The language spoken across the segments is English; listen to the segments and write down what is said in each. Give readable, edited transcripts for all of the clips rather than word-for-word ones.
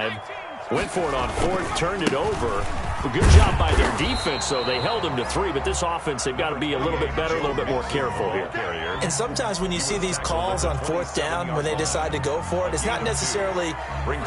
drive. Went for it on fourth, turned it over. A good job by their defense, though. They held them to 3, but this offense, they've got to be a little bit better, a little bit more careful here. And sometimes when you see these calls on fourth down, when they decide to go for it, it's not necessarily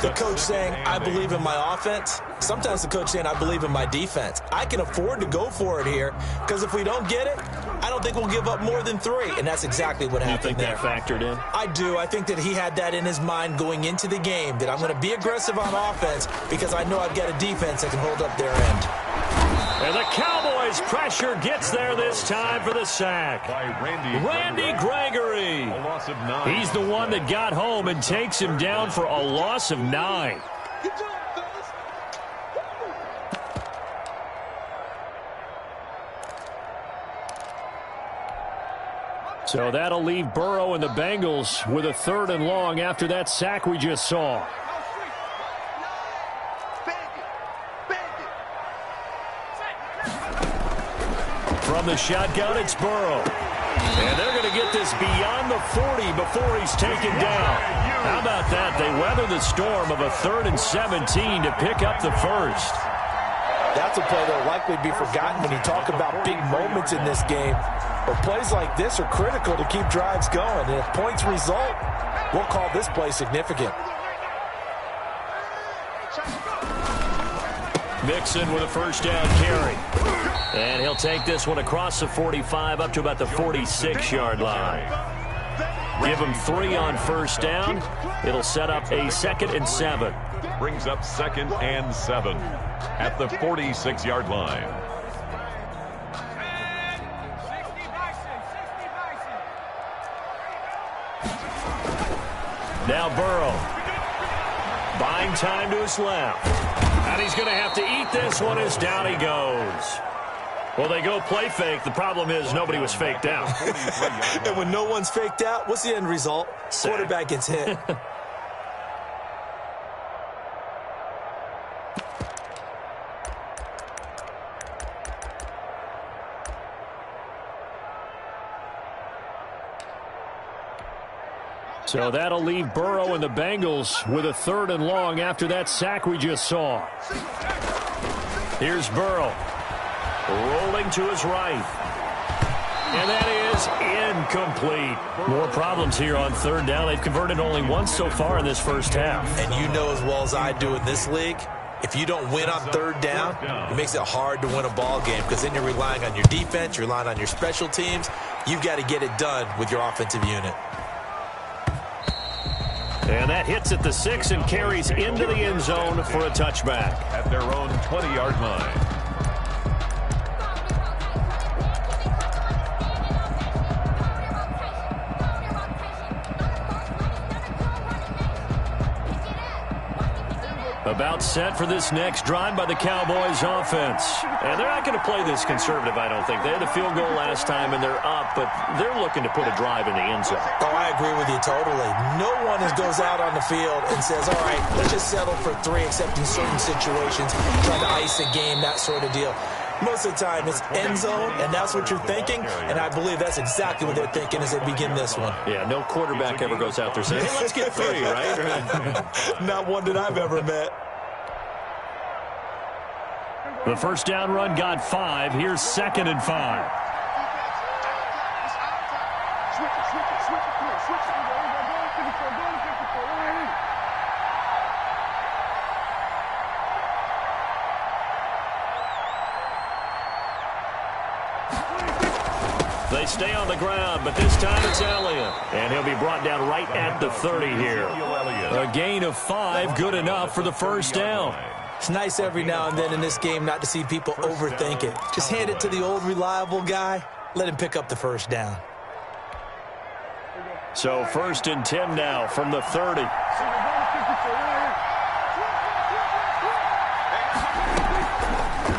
the coach saying, I believe in my offense. Sometimes the coach saying, I believe in my defense. I can afford to go for it here, because if we don't get it, I don't think we'll give up more than 3. And that's exactly what happened there. You think that factored in? I do. I think that he had that in his mind going into the game, that I'm going to be aggressive on offense because I know I've got a defense that can hold up their end. And the Cowboys' pressure gets there this time for the sack. Randy Gregory. He's the one that got home and takes him down for a loss of 9. So that'll leave Burrow and the Bengals with a 3rd and long after that sack we just saw. From the shotgun, it's Burrow. And they're going to get this beyond the 40 before he's taken down. How about that? They weather the storm of a 3rd and 17 to pick up the first. That's a play that will likely be forgotten when you talk about big moments in this game. But plays like this are critical to keep drives going. And if points result, we'll call this play significant. Mixon with a first down carry. And he'll take this one across the 45 up to about the 46-yard line. Give him 3 on first down. It'll set up a 2nd and 7. Brings up 2nd and 7 at the 46-yard line. Now Burrow. Buying time to his left. And he's going to have to eat this one as down he goes. Well, they go play fake. The problem is nobody was faked out. And when no one's faked out, what's the end result? Sack. Quarterback gets hit. So that'll leave Burrow and the Bengals with a 3rd and long after that sack we just saw. Here's Burrow. Rolling to his right. And that is incomplete. More problems here on 3rd down. They've converted only once so far in this first half. And you know as well as I do in this league, if you don't win on 3rd down, it makes it hard to win a ball game because then you're relying on your defense, you're relying on your special teams. You've got to get it done with your offensive unit. And that hits at the 6 and carries into the end zone for a touchback. At their own 20-yard line. About set for this next drive by the Cowboys offense. And they're not going to play this conservative, I don't think. They had a field goal last time, and they're up, but they're looking to put a drive in the end zone. Oh, I agree with you totally. No one goes out on the field and says, all right, let's just settle for 3, except in certain situations, trying to ice a game, that sort of deal. Most of the time, it's end zone, and that's what you're thinking, and I believe that's exactly what they're thinking as they begin this one. Yeah, no quarterback ever goes out there saying, hey, let's get 3, right? Not one that I've ever met. The first down run got 5. Here's 2nd and 5. They stay on the ground, but this time it's Elliott. And he'll be brought down right at the 30 here. A gain of 5, good enough for the first down. It's nice every now and then in this game not to see people overthink it. Just hand it to the old reliable guy. Let him pick up the first down. So 1st and 10 now from the 30.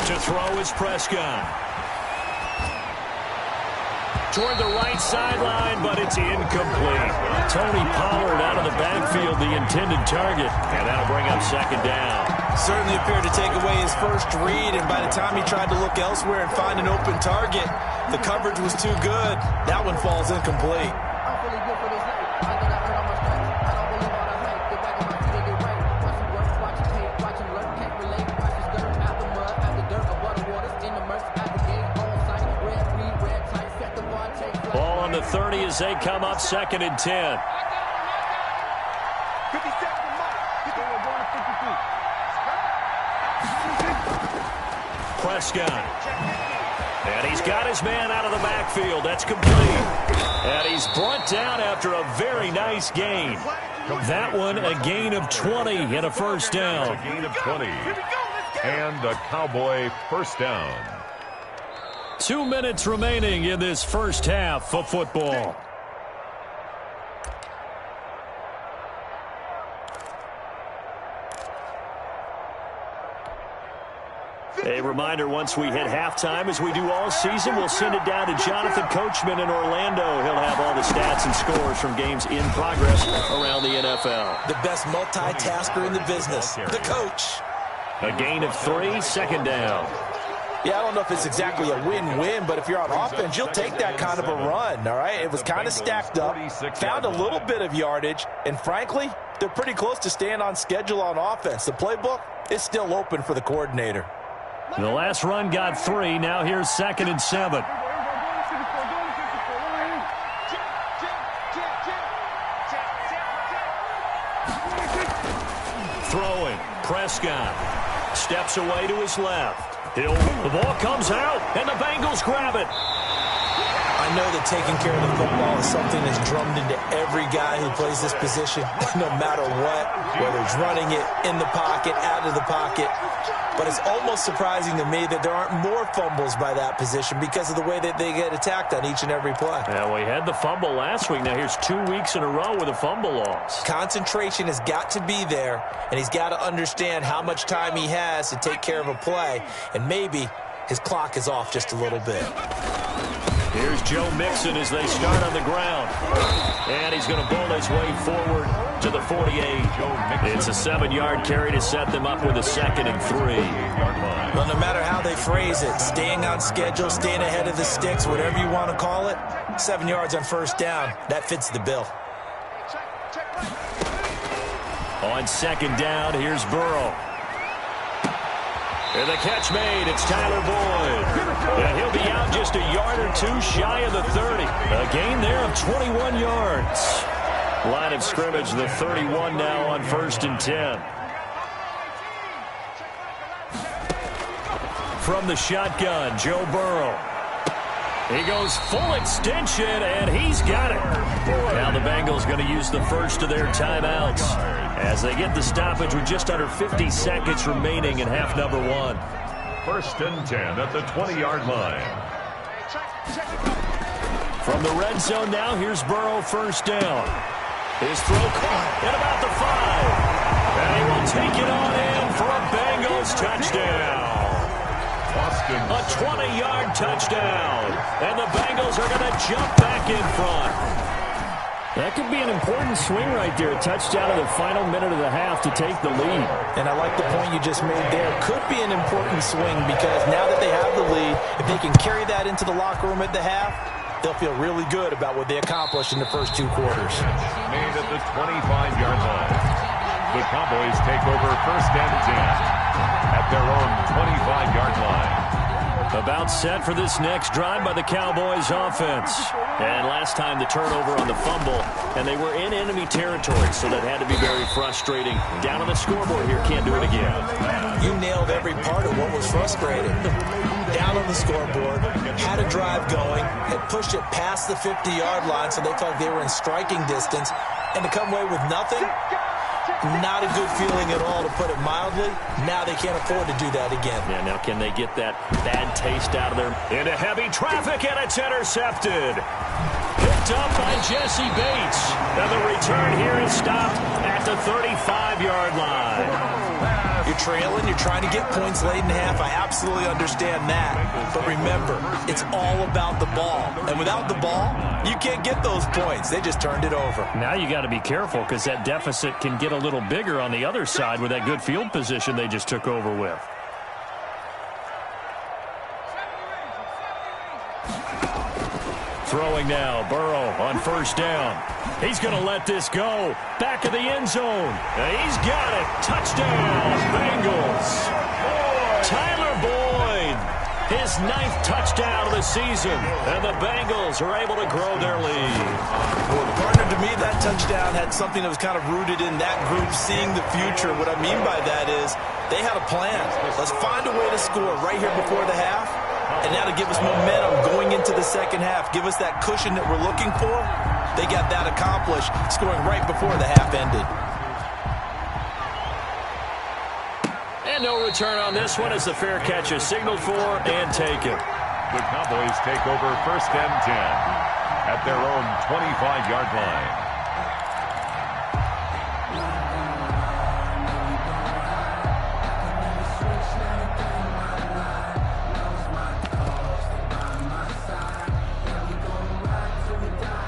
To throw is Prescott. Toward the right sideline, but it's incomplete. Tony Pollard out of the backfield, the intended target. And that'll bring up 2nd down. Certainly appeared to take away his first read, and by the time he tried to look elsewhere and find an open target, the coverage was too good. That one falls incomplete. 30 as they come up 2nd and 10. Prescott. And he's got his man out of the backfield. That's complete. And he's brought down after a very nice gain. That one, a gain of 20 and a first down. A gain of 20. And a Cowboy first down. 2 minutes remaining in this first half of football. A reminder, once we hit halftime, as we do all season, we'll send it down to Jonathan Coachman in Orlando. He'll have all the stats and scores from games in progress around the NFL. The best multitasker in the business, the coach. A gain of 3, 2nd down. Yeah, I don't know if it's exactly a win-win, but if you're on offense, you'll take that kind of a run, all right? It was kind of stacked up, found a little bit of yardage, and frankly, they're pretty close to staying on schedule on offense. The playbook is still open for the coordinator. The last run got 3. Now here's 2nd and 7. Throwing. Prescott steps away to his left. The ball comes out, and the Bengals grab it. I know that taking care of the football is something that's drummed into every guy who plays this position, no matter what, whether it's running it, in the pocket, out of the pocket. But it's almost surprising to me that there aren't more fumbles by that position because of the way that they get attacked on each and every play. Yeah, we had the fumble last week. Now here's 2 weeks in a row with a fumble loss. Concentration has got to be there, and he's got to understand how much time he has to take care of a play, and maybe his clock is off just a little bit. Here's Joe Mixon as they start on the ground. And he's going to bull his way forward to the 48. It's a 7-yard carry to set them up with a 2nd and 3. Well, no matter how they phrase it, staying on schedule, staying ahead of the sticks, whatever you want to call it, 7 yards on first down, that fits the bill. On 2nd down, here's Burrow. And the catch made. It's Tyler Boyd. And he'll be out just a yard or 2 shy of the 30. A gain there of 21 yards. Line of scrimmage, the 31 now on 1st and 10. From the shotgun, Joe Burrow. He goes full extension, and he's got it. Now the Bengals going to use the first of their timeouts as they get the stoppage with just under 50 seconds remaining in half number 1. 1st and 10 at the 20-yard line. From the red zone now, here's Burrow, first down. His throw caught at about the 5. And he will take it on in for a Bengals touchdown. A 20-yard touchdown. And the Bengals are going to jump back in front. That could be an important swing right there. A touchdown in the final minute of the half to take the lead. And I like the point you just made there. Could be an important swing because now that they have the lead, if they can carry that into the locker room at the half, they'll feel really good about what they accomplished in the first 2 quarters. Made at the 25-yard line. The Cowboys take over 1st and 10 at their own 25-yard line. About set for this next drive by the Cowboys offense. And last time the turnover on the fumble, and they were in enemy territory, so that had to be very frustrating. Down on the scoreboard here, can't do it again. You nailed every part of what was frustrating. Down on the scoreboard, had a drive going, had pushed it past the 50-yard line, so they felt like they were in striking distance, and to come away with nothing, not a good feeling at all, to put it mildly. Now they can't afford to do that again. Yeah, now can they get that bad taste out of there? Into heavy traffic, and it's intercepted. Picked up by Jesse Bates. And the return here is stopped at the 35-yard line. You're trailing, you're trying to get points late in half. I absolutely understand that. But remember, it's all about the ball. And without the ball, you can't get those points. They just turned it over. Now you got to be careful because that deficit can get a little bigger on the other side with that good field position they just took over with. Throwing now, Burrow on first down. He's going to let this go. Back of the end zone. He's got it. Touchdown, Bengals. Tyler Boyd, his 9th touchdown of the the season, and the Bengals are able to grow their lead. Well, partner, to me, that touchdown had something that was kind of rooted in that group seeing the future. What I mean by that is they had a plan. Let's find a way to score right here before the half, and that'll give us momentum going into the second half, give us that cushion that we're looking for. They got that accomplished, scoring right before the half ended. And no return on this one as the fair catch is signaled for and taken. The Cowboys take over 1st and 10 at their own 25-yard line.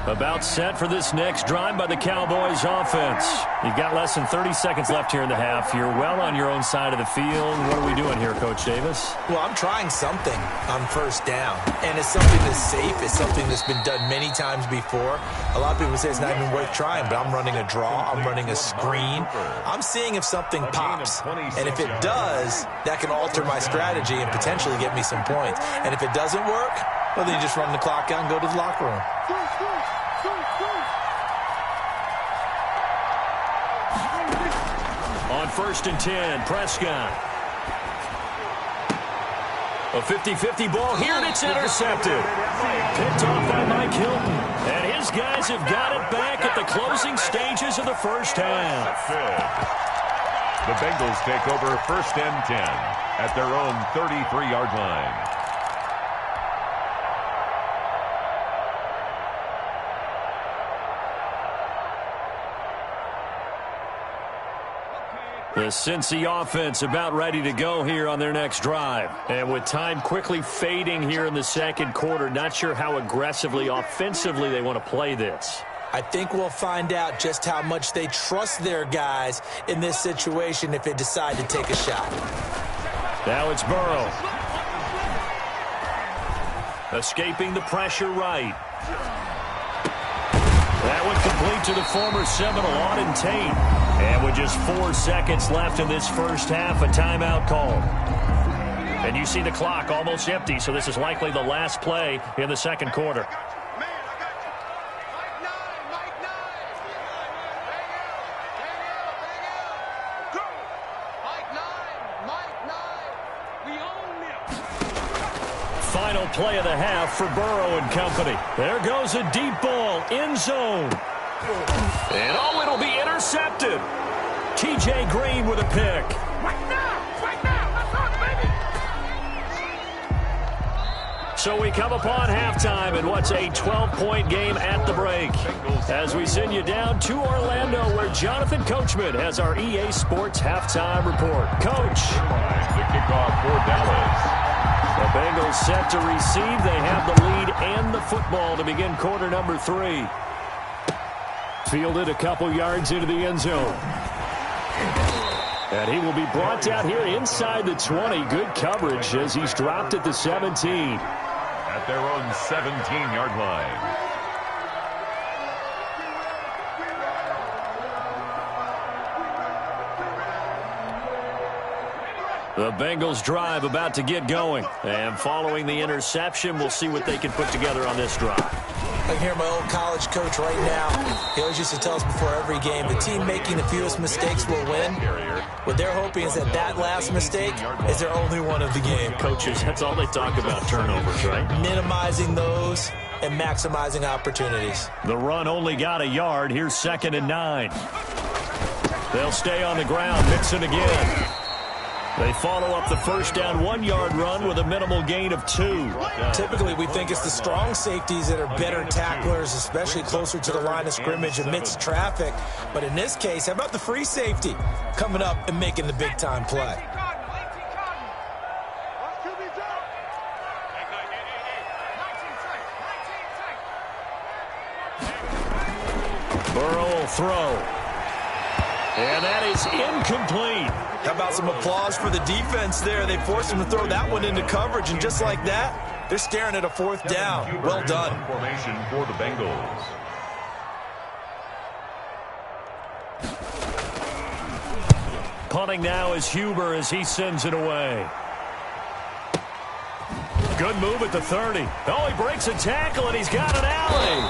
About set for this next drive by the Cowboys offense. You've got less than 30 seconds left here in the half. You're well on your own side of the field. What are we doing here, Coach Davis? Well, I'm trying something on 1st down, and it's something that's safe. It's something that's been done many times before. A lot of people say it's not even worth trying, but I'm running a draw. I'm running a screen. I'm seeing if something pops, and if it does, that can alter my strategy and potentially get me some points. And if it doesn't work, well, then you just run the clock out and go to the locker room. On 1st and 10, Prescott. A 50-50 ball here, and it's intercepted. Picked off by Mike Hilton. And his guys have got it back at the closing stages of the first half. The Bengals take over 1st and 10 at their own 33-yard line. The Cincy offense about ready to go here on their next drive. And with time quickly fading here in the second quarter, not sure how aggressively, offensively they want to play this. I think we'll find out just how much they trust their guys in this situation if they decide to take a shot. Now it's Burrow. Escaping the pressure right. That one complete to the former Seminole, Auden Tate. And with just 4 seconds left in this first half, a timeout called. And you see the clock almost empty, so this is likely the last play in the second quarter. Final play of the half for Burrow and company. There goes a deep ball, end zone. And oh, it'll be intercepted. T.J. Green with a pick. Right now, let's rock, baby. So we come upon halftime in what's a 12-point game at the break. As we send you down to Orlando, where Jonathan Coachman has our EA Sports halftime report. Coach. The kickoff for Dallas. The Bengals set to receive. They have the lead and the football to begin quarter number 3. Fielded a couple yards into the end zone. And he will be brought down here inside the 20. Good coverage as he's dropped at the 17. At their own 17-yard line. The Bengals drive about to get going. And following the interception, we'll see what they can put together on this drive. I can hear my old college coach right now. He always used to tell us before every game, the team making the fewest mistakes will win. What they're hoping is that last mistake is their only one of the game. Coaches, that's all they talk about, turnovers, right? Minimizing those and maximizing opportunities. The run only got a yard. Here's 2nd and 9. They'll stay on the ground. Mixon again. They follow up the first down 1-yard run with a minimal gain of 2. Typically, we think it's the strong safeties that are better tacklers, especially closer to the line of scrimmage amidst traffic. But in this case, how about the free safety coming up and making the big-time play? Burrow will throw. And that is incomplete. How about some applause for the defense there? They forced him to throw that one into coverage, and just like that, they're staring at a 4th down. Well done. Formation for the Bengals. Punting now is Huber as he sends it away. Good move at the 30. Oh, he breaks a tackle, and he's got an alley.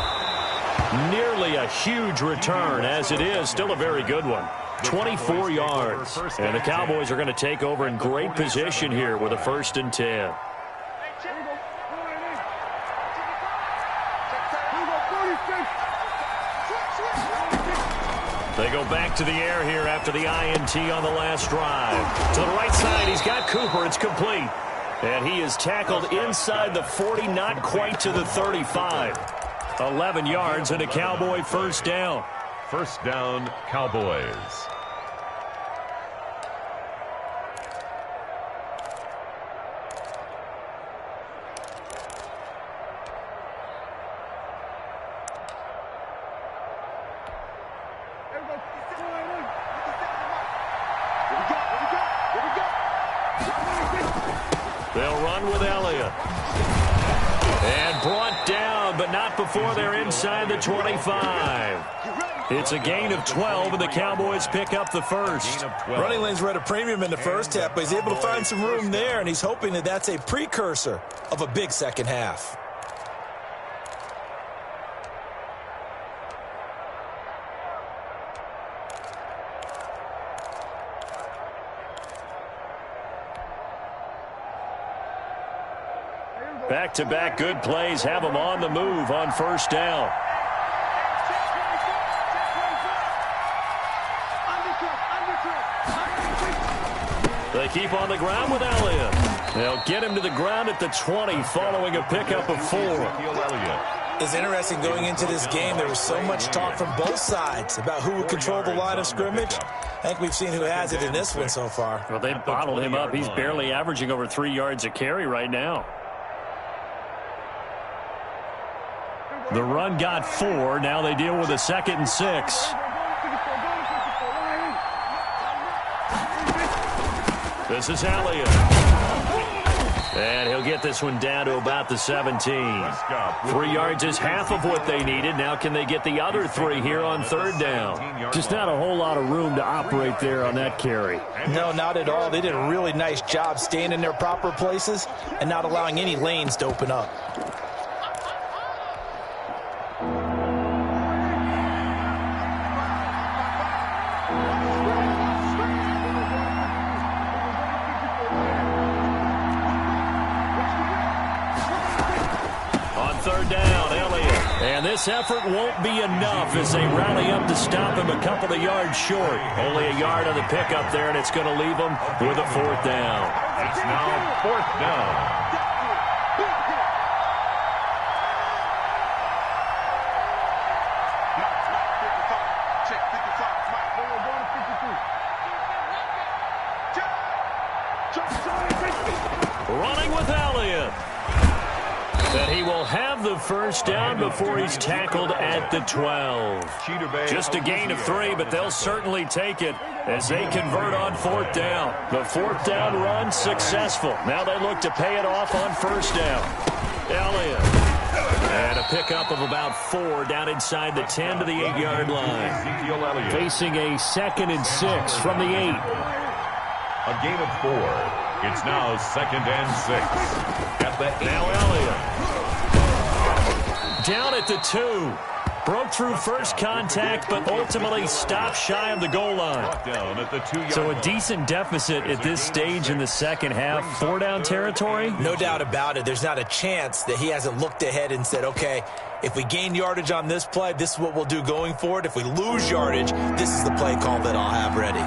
Nearly a huge return. As it is, still a very good one. 24 yards. And the Cowboys are going to take over in great position here with a 1st and 10. They go back to the air here after the INT on the last drive. To the right side, he's got Cooper. It's complete. And he is tackled inside the 40, not quite to the 35. 11 yards and a Cowboy 1st down. 1st down, Cowboys. They'll run with Elliott. And brought down, but not before they're inside the 25. It's a gain of 12, and the Cowboys pick up the 1st. Running lanes were at a premium in the first half, but he's able to find some room there, and he's hoping that that's a precursor of a big second half. Back-to-back good plays have them on the move on 1st down. They keep on the ground with Elliott. They'll get him to the ground at the 20 following a pickup of 4. It's interesting going into this game. There was so much talk from both sides about who would control the line of scrimmage. I think we've seen who has it in this one so far. Well, they bottled him up. He's barely averaging over 3 yards a carry right now. The run got 4. Now they deal with a 2nd and 6. This is Elliott. And he'll get this one down to about the 17. 3 yards is half of what they needed. Now can they get the other 3 here on 3rd down? Just not a whole lot of room to operate there on that carry. No, not at all. They did a really nice job staying in their proper places and not allowing any lanes to open up. This effort won't be enough as they rally up to stop him a couple of yards short. Only a yard on the pickup there, and it's going to leave them with a 4th down. It's now 4th down. Running with Elliott. That he will have the 1st down before he's tackled at the 12. Just a gain of 3, but they'll certainly take it as they convert on 4th down. The 4th down run successful. Now they look to pay it off on 1st down. Elliott. And a pickup of about 4 down inside the 10 to the 8-yard line. Facing a 2nd and 6 from the 8. A gain of 4. It's now 2nd and 6. At the 8. Now Elliott. Down at the 2. Broke through first contact, but ultimately stopped shy of the goal line. Down at the 2-yard So a decent deficit at this stage in the second half. 4-down territory? No doubt about it. There's not a chance that he hasn't looked ahead and said, okay, if we gain yardage on this play, this is what we'll do going forward. If we lose yardage, this is the play call that I'll have ready.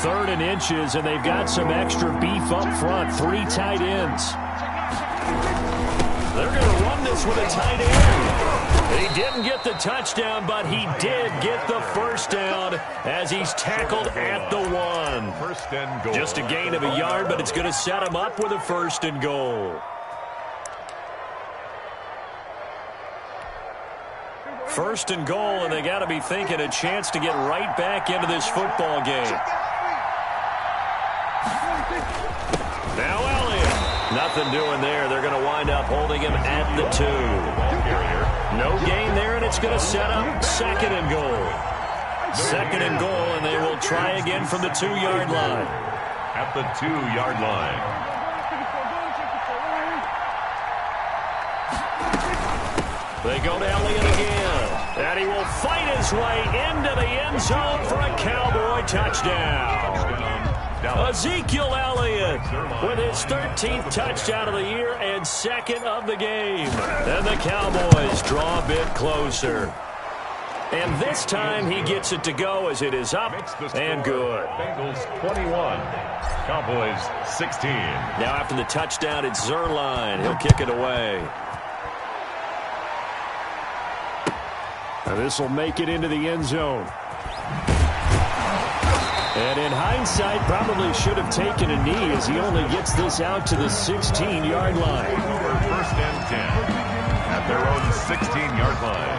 3rd and inches, and they've got some extra beef up front. 3 tight ends. They're going to run this with a tight end. He didn't get the touchdown, but he did get the 1st down as he's tackled at the 1. 1st and goal. Just a gain of a yard, but it's going to set him up with a 1st and goal. 1st and goal, and they got to be thinking a chance to get right back into this football game. Now Elliott. Nothing doing there. They're going to wind up holding him at the 2. No gain there, and it's going to set up 2nd and goal. 2nd and goal, and they will try again from the 2-yard line. At the 2-yard line. They go to Elliott again. And he will fight his way into the end zone for a Cowboy touchdown. Ezekiel Elliott with his 13th touchdown of the year and second of the game. And the Cowboys draw a bit closer. And this time he gets it to go as it is up and good. Bengals 21, Cowboys 16. Now after the touchdown, it's Zerline. He'll kick it away. Now this will make it into the end zone. And in hindsight, probably should have taken a knee as he only gets this out to the 16-yard line. First and 10 at their own 16-yard line.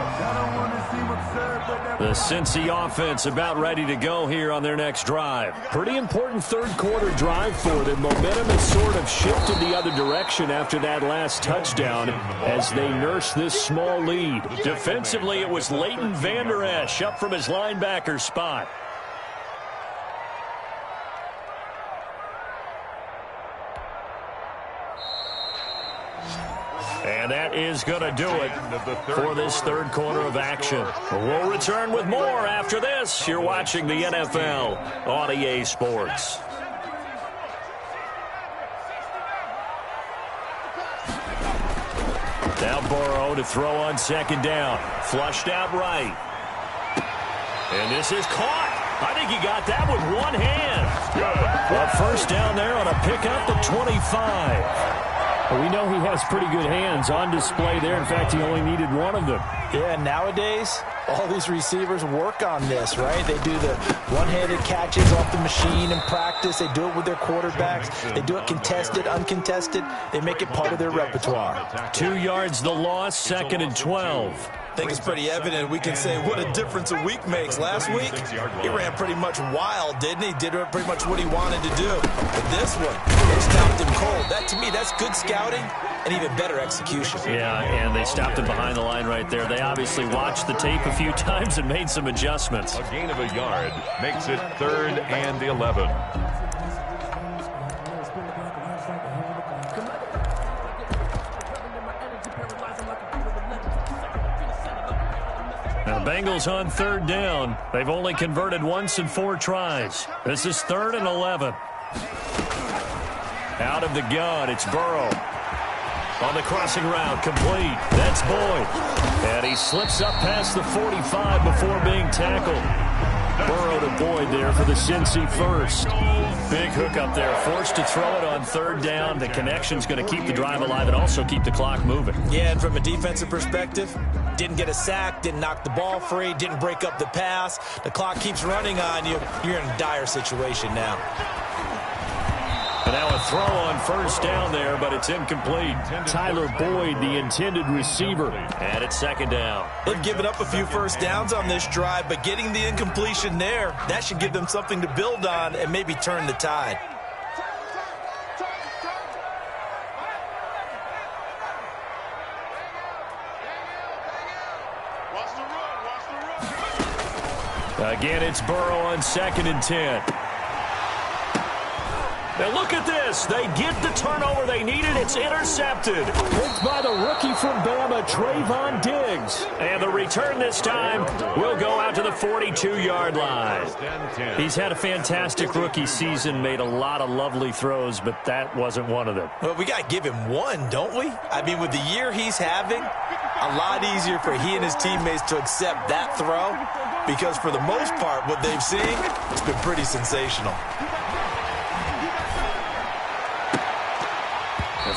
The Cincy offense about ready to go here on their next drive. Pretty important third-quarter drive for them. Momentum has sort of shifted the other direction after that last touchdown as they nurse this small lead. Defensively, it was Leighton Vander Esch up from his linebacker spot. And that is going to do it for this third quarter of action. We'll return with more after this. You're watching the NFL on EA Sports. Now Burrow to throw on second down. Flushed out right. And this is caught. I think he got that with one hand. A first down there on a pickup at 25. We know he has pretty good hands on display there. In fact, he only needed one of them. Yeah, nowadays, all these receivers work on this, right? They do the one-handed catches off the machine in practice. They do it with their quarterbacks. They do it contested, uncontested. They make it part of their repertoire. 2 yards the loss, second and 12. I think it's pretty evident. We can say what a difference a week makes. Last week, he ran pretty much wild, didn't he? Did pretty much what he wanted to do. But this one, they stopped him cold. That, to me, that's good scouting and even better execution. Yeah, and they stopped him behind the line right there. They obviously watched the tape a few times and made some adjustments. A gain of a yard makes it 3rd and 11. Now the Bengals on third down. They've only converted once in 4 tries. This is 3rd and 11. Out of the gun, it's Burrow. On the crossing route, complete. That's Boyd. And he slips up past the 45 before being tackled. Burrow to Boyd there for the Cincy first. Big hook up there. Forced to throw it on third down. The connection's going to keep the drive alive and also keep the clock moving. Yeah, and from a defensive perspective, didn't get a sack, didn't knock the ball free, didn't break up the pass. The clock keeps running on you. You're in a dire situation now. And now a throw on first down there, but it's incomplete. Tyler Boyd, the intended receiver. And it's second down. They've given up a few first downs on this drive, but getting the incompletion there, that should give them something to build on and maybe turn the tide. Again, it's Burrow on 2nd and 10. Now look at this. They get the turnover they needed. It's intercepted. Picked by the rookie from Bama, Trayvon Diggs. And the return this time will go out to the 42-yard line. He's had a fantastic rookie season, made a lot of lovely throws, but that wasn't one of them. Well, we got to give him one, don't we? I mean, with the year he's having, a lot easier for he and his teammates to accept that throw because for the most part, what they've seen, it's been pretty sensational.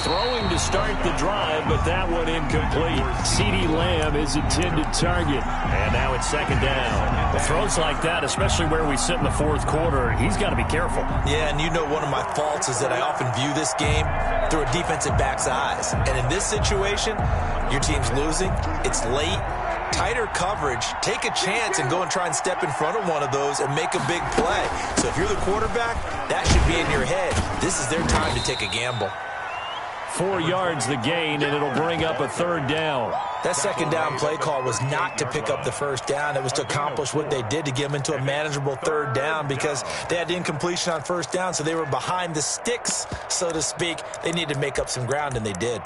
Throwing to start the drive, but that one incomplete. CeeDee Lamb is intended target. And now it's second down. Well, throws like that, especially where we sit in the fourth quarter, he's got to be careful. Yeah, and you know one of my faults is that I often view this game through a defensive back's eyes. And in this situation, your team's losing. It's late. Tighter coverage. Take a chance and go and try and step in front of one of those and make a big play. So if you're the quarterback, that should be in your head. This is their time to take a gamble. 4 yards the gain, and it'll bring up a third down. That second down play call was not to pick up the first down. It was to accomplish what they did to get them into a manageable third down because they had incompletion on first down, so they were behind the sticks, so to speak. They needed to make up some ground, and they did.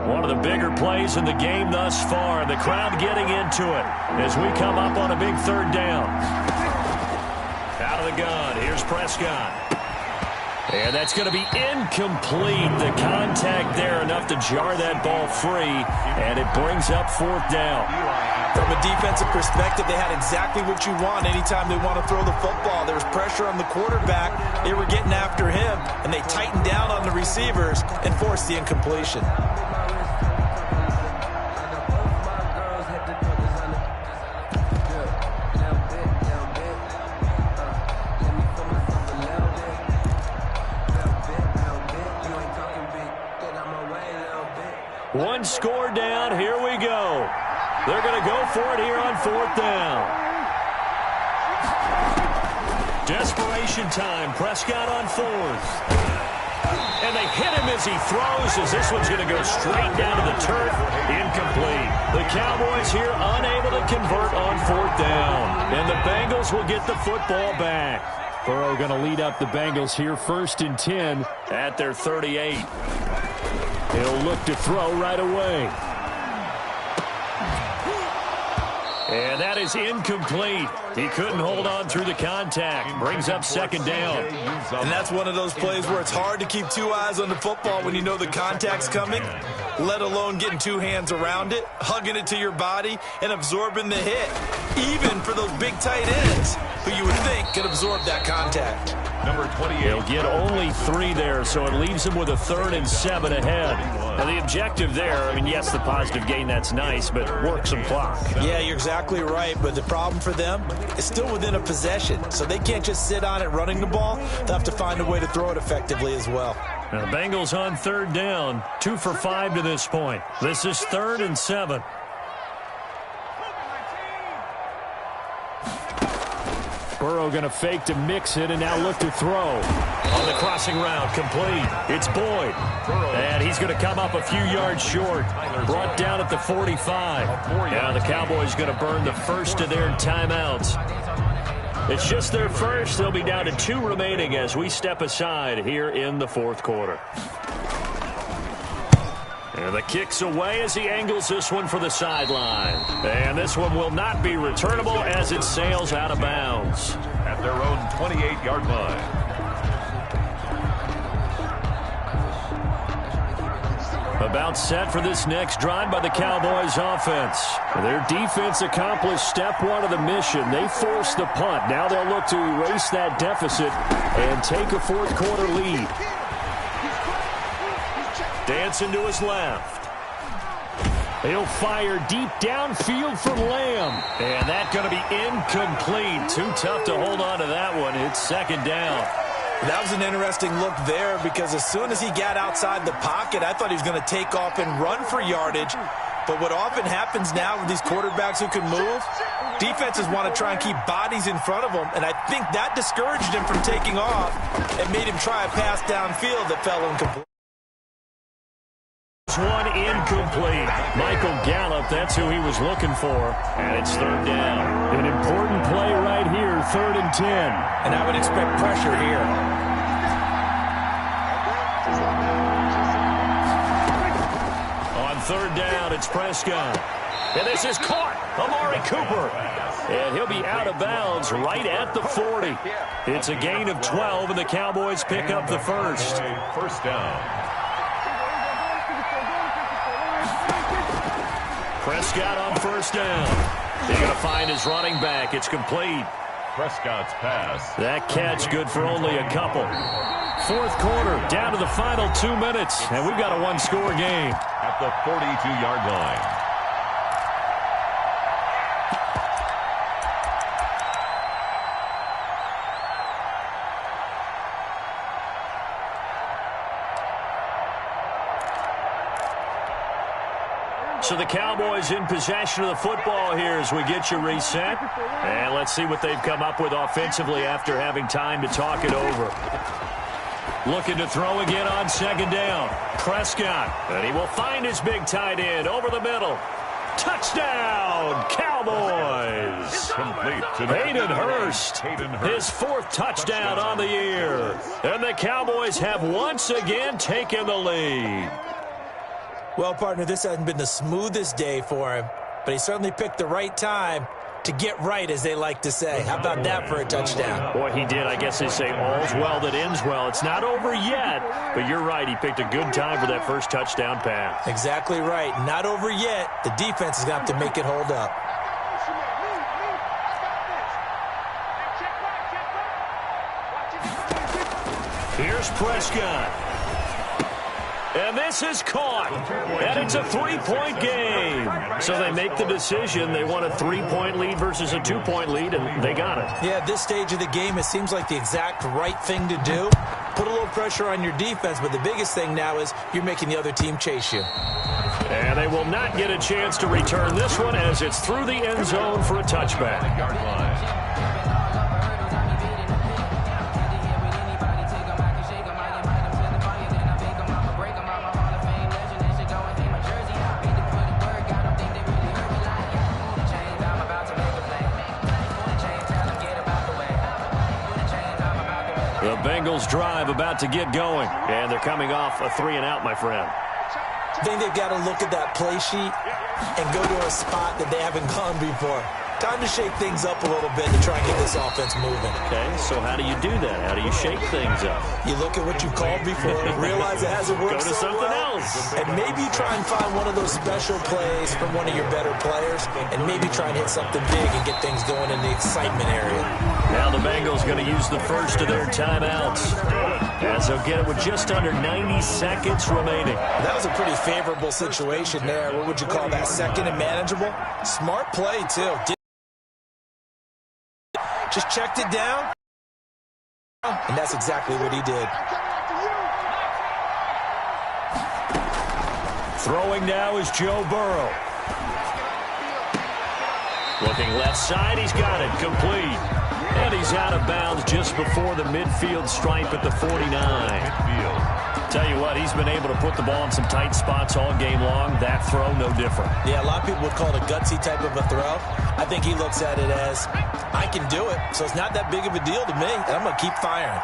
One of the bigger plays in the game thus far. The crowd getting into it as we come up on a big third down. Out of the gun, here's Prescott. And that's going to be incomplete. The contact there enough to jar that ball free, and it brings up fourth down. From a defensive perspective, they had exactly what you want anytime they want to throw the football. There was pressure on the quarterback. They were getting after him, and they tightened down on the receivers and forced the incompletion. One score down. Here we go. They're going to go for it here on fourth down. Desperation time. Prescott on fourth. And they hit him as he throws, as this one's going to go straight down to the turf. Incomplete. The Cowboys here unable to convert on fourth down. And the Bengals will get the football back. Burrow going to lead up the Bengals here, 1st and 10 at their 38. He'll look to throw right away. And that is incomplete. He couldn't hold on through the contact. Brings up second down. And that's one of those plays where it's hard to keep two eyes on the football when you know the contact's coming, let alone getting two hands around it, hugging it to your body, and absorbing the hit. Even for those big tight ends, who you would think could absorb that contact. Number 28. He'll get only 3 there, so it leaves him with a 3rd and 7 ahead. Now, the objective there, I mean, yes, the positive gain, that's nice, but work some clock. Yeah, you're exactly right, but the problem for them is still within a possession, so they can't just sit on it running the ball. They'll have to find a way to throw it effectively as well. Now, the Bengals on 3rd down, 2 for 5 to this point. This is 3rd and 7. Burrow going to fake to mix it and now look to throw. On the crossing route, complete. It's Boyd. And he's going to come up a few yards short. Brought down at the 45. Now the Cowboys going to burn the first of their timeouts. It's just their first. They'll be down to 2 remaining as we step aside here in the 4th quarter. And the kick's away as he angles this one for the sideline. And this one will not be returnable as it sails out of bounds. At their own 28-yard line. About set for this next drive by the Cowboys offense. Their defense accomplished step 1 of the mission. They forced the punt. Now they'll look to erase that deficit and take a 4th quarter lead. Dancing to his left. He'll fire deep downfield from Lamb. And that's going to be incomplete. Too tough to hold on to that one. It's 2nd down. That was an interesting look there because as soon as he got outside the pocket, I thought he was going to take off and run for yardage. But what often happens now with these quarterbacks who can move, defenses want to try and keep bodies in front of them, and I think that discouraged him from taking off and made him try a pass downfield that fell incomplete. One incomplete. Michael Gallup, that's who he was looking for. And it's 3rd down. An important play right here, 3rd and 10. And I would expect pressure here. On 3rd down, it's Prescott. And this is caught. Amari Cooper. And he'll be out of bounds right at the 40. It's a gain of 12, and the Cowboys pick up the first. 1st down. Prescott on 1st down. They're going to find his running back. It's complete. Prescott's pass. That catch good for only a couple. 4th quarter, down to the final 2 minutes, and we've got a 1-score game. At the 42-yard line. So the Cowboys in possession of the football here as we get you reset. And let's see what they've come up with offensively after having time to talk it over. Looking to throw again on 2nd down. Prescott. And he will find his big tight end over the middle. Touchdown, Cowboys. Complete to Hayden Hurst. His 4th touchdown on the year. And the Cowboys have once again taken the lead. Well, partner, this hasn't been the smoothest day for him, but he certainly picked the right time to get right, as they like to say. How about that for a touchdown? Boy, he did. I guess they say all's well that ends well. It's not over yet, but you're right. He picked a good time for that first touchdown pass. Exactly right. Not over yet. The defense is going to have to make it hold up. Here's Prescott. And this is caught. And it's a three-point game. So they make the decision. They want a three-point lead versus a two-point lead, and they got it. Yeah, at this stage of the game, it seems like the exact right thing to do. Put a little pressure on your defense, but the biggest thing now is you're making the other team chase you. And they will not get a chance to return this one as it's through the end zone for a touchback. Yard line. The Bengals drive about to get going, and they're coming off a 3-and-out, my friend. I think they've got to look at that play sheet and go to a spot that they haven't gone before. Time to shake things up a little bit to try and get this offense moving. Okay, so how do you do that? How do you shake things up? You look at what you called before, realize it hasn't worked Go to so something well, else. and maybe try and find one of those special plays from one of your better players, and maybe try and hit something big and get things going in the excitement area. Now the Bengals going to use the first of their timeouts, as they'll get it with just under 90 seconds remaining. That was a pretty favorable situation there. What would you call that? Second and manageable? Smart play, too. Just checked it down, and that's exactly what he did. Throwing now is Joe Burrow. Looking left side, he's got it, complete. And he's out of bounds just before the midfield stripe at the 49. Tell you what, he's been able to put the ball in some tight spots all game long. That throw, no different. Yeah, a lot of people would call it a gutsy type of a throw. I think he looks at it as, I can do it, so it's not that big of a deal to me, and I'm going to keep firing.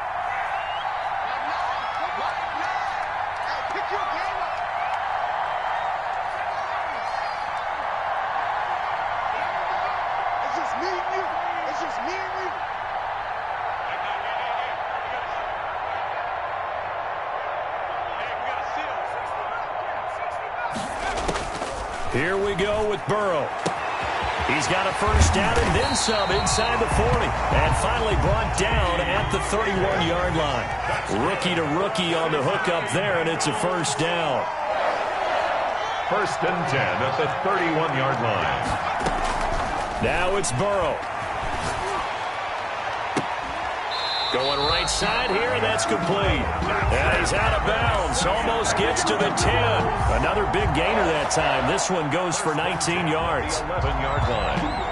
Here we go with Burrow. He's got a first down and then some inside the 40. And finally brought down at the 31-yard line. Rookie to rookie on the hook up there, and it's a first down. First and 10 at the 31-yard line. Now it's Burrow. Going right side here, and that's complete. And he's out of bounds. Almost gets to the 10. Another big gainer that time. This one goes for 19 yards. 11-yard line.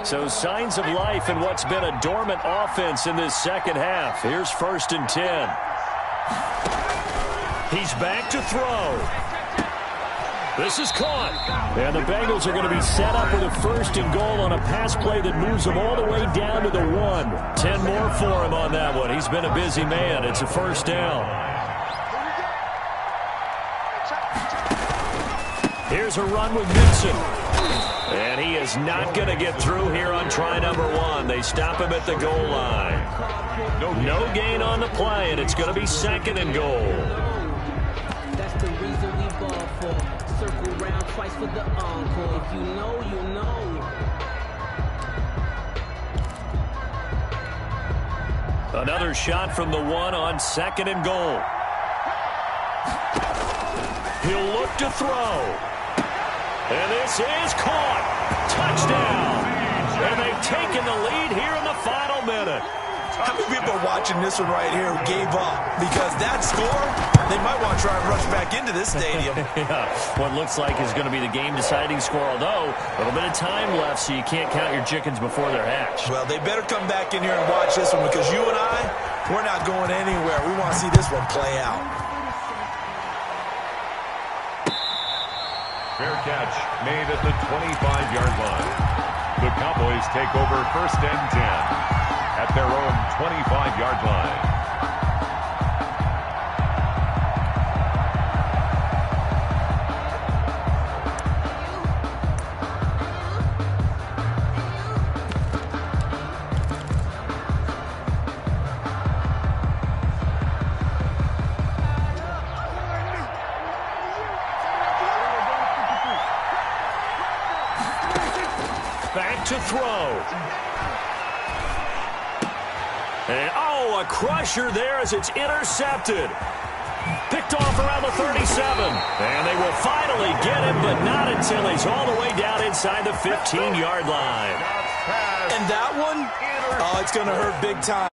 So signs of life in what's been a dormant offense in this second half. Here's first and 10. He's back to throw. This is caught. And the Bengals are going to be set up with a first and goal on a pass play that moves them all the way down to the 1. 10 more for him on that one. He's been a busy man. It's a first down. Here's a run with Nixon. And he is not going to get through here on try number 1. They stop him at the goal line. No gain on the play, and it's going to be second and goal. That's the reason we ball for. Circle round twice for the encore. If you know, you know. Another shot from the 1 on second and goal. He'll look to throw. And this is caught. Touchdown. And they've taken the lead here in the final minute. How many people are watching this one right here who gave up? Because that score, they might want to try and rush back into this stadium. Yeah, what looks like is going to be the game-deciding score, although a little bit of time left, so you can't count your chickens before they're hatched. Well, they better come back in here and watch this one, because you and I, we're not going anywhere. We want to see this one play out. Fair catch made at the 25-yard line. The Cowboys take over 1st and 10 at their own 25-yard line. Back to throw. And, oh, a crusher there as it's intercepted. Picked off around the 37. And they will finally get him, but not until he's all the way down inside the 15-yard line. And that one, oh, it's going to hurt big time.